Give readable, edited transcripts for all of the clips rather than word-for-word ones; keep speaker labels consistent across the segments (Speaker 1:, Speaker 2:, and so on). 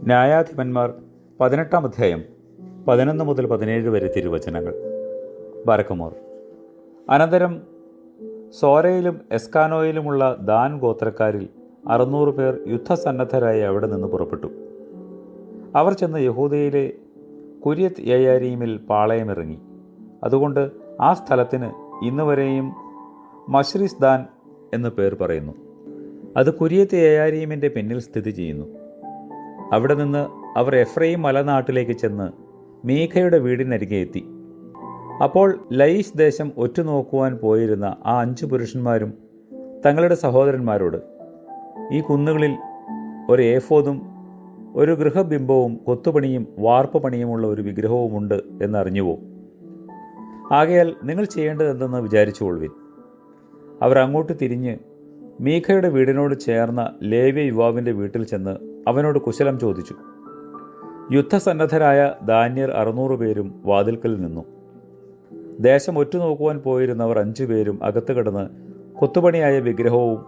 Speaker 1: ന്യായാധിപന്മാർ 18-ാം അധ്യായം 11 മുതൽ 17 വരെ തിരുവചനങ്ങൾ. ബാരക്കുമോർ. അനന്തരം സോരയിലും എസ്കാനോയിലുമുള്ള ദാൻ ഗോത്രക്കാരിൽ 600 പേർ യുദ്ധസന്നദ്ധരായി അവിടെ നിന്ന് പുറപ്പെട്ടു. അവർ ചെന്ന് യഹൂദയിലെ കുര്യത്ത് യയാരീമിൽ പാളയമിറങ്ങി. അതുകൊണ്ട് ആ സ്ഥലത്തിന് ഇന്നുവരെയും മശ്രിസ് ദാൻ എന്ന് പേർ പറയുന്നു. അത് കുര്യത്ത് യയാരീമിൻ്റെ പിന്നിൽ സ്ഥിതി ചെയ്യുന്നു. അവിടെ നിന്ന് അവർ എഫ്രൈം മലനാട്ടിലേക്ക് ചെന്ന് മീഖയുടെ വീടിനരികെ എത്തി. അപ്പോൾ ലയീശ് ദേശം ഒറ്റുനോക്കുവാൻ പോയിരുന്ന ആ 5 പുരുഷന്മാരും തങ്ങളുടെ സഹോദരന്മാരോട്, ഈ കുന്നുകളിൽ ഒരു ഏഫോദും ഒരു ഗൃഹബിംബവും കൊത്തുപണിയും വാർപ്പ് പണിയുമുള്ള ഒരു വിഗ്രഹവുമുണ്ട് എന്നറിഞ്ഞുവോ? ആകയാൽ നിങ്ങൾ ചെയ്യേണ്ടതെന്തെന്ന് വിചാരിച്ചുകൊള്ളുവിൻ. അവർ അങ്ങോട്ട് തിരിഞ്ഞ് മീഖയുടെ വീടിനോട് ചേർന്ന ലേവ്യ യുവാവിൻ്റെ വീട്ടിൽ ചെന്ന് അവനോട് കുശലം ചോദിച്ചു. യുദ്ധസന്നദ്ധരായ ദാന്യർ 600 പേരും വാതിൽക്കൽ നിന്നു. ദേശം ഒറ്റുനോക്കുവാൻ പോയിരുന്നവർ 5 പേരും അകത്ത് കിടന്ന് കൊത്തുപണിയായ വിഗ്രഹവും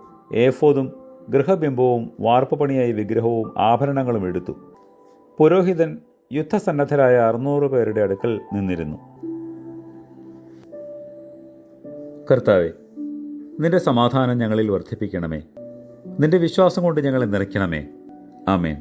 Speaker 1: ഏഫോദും ഗൃഹബിംബവും വാർപ്പുപണിയായ വിഗ്രഹവും ആഭരണങ്ങളും എടുത്തു. പുരോഹിതൻ യുദ്ധസന്നദ്ധരായ 600 പേരുടെ അടുക്കൽ നിന്നിരുന്നു. കർത്താവേ, നിന്റെ സമാധാനം ഞങ്ങളിൽ വർദ്ധിപ്പിക്കണമേ. നിന്റെ വിശ്വാസം കൊണ്ട് ഞങ്ങളെ നിറയ്ക്കണമേ. ആമേൻ.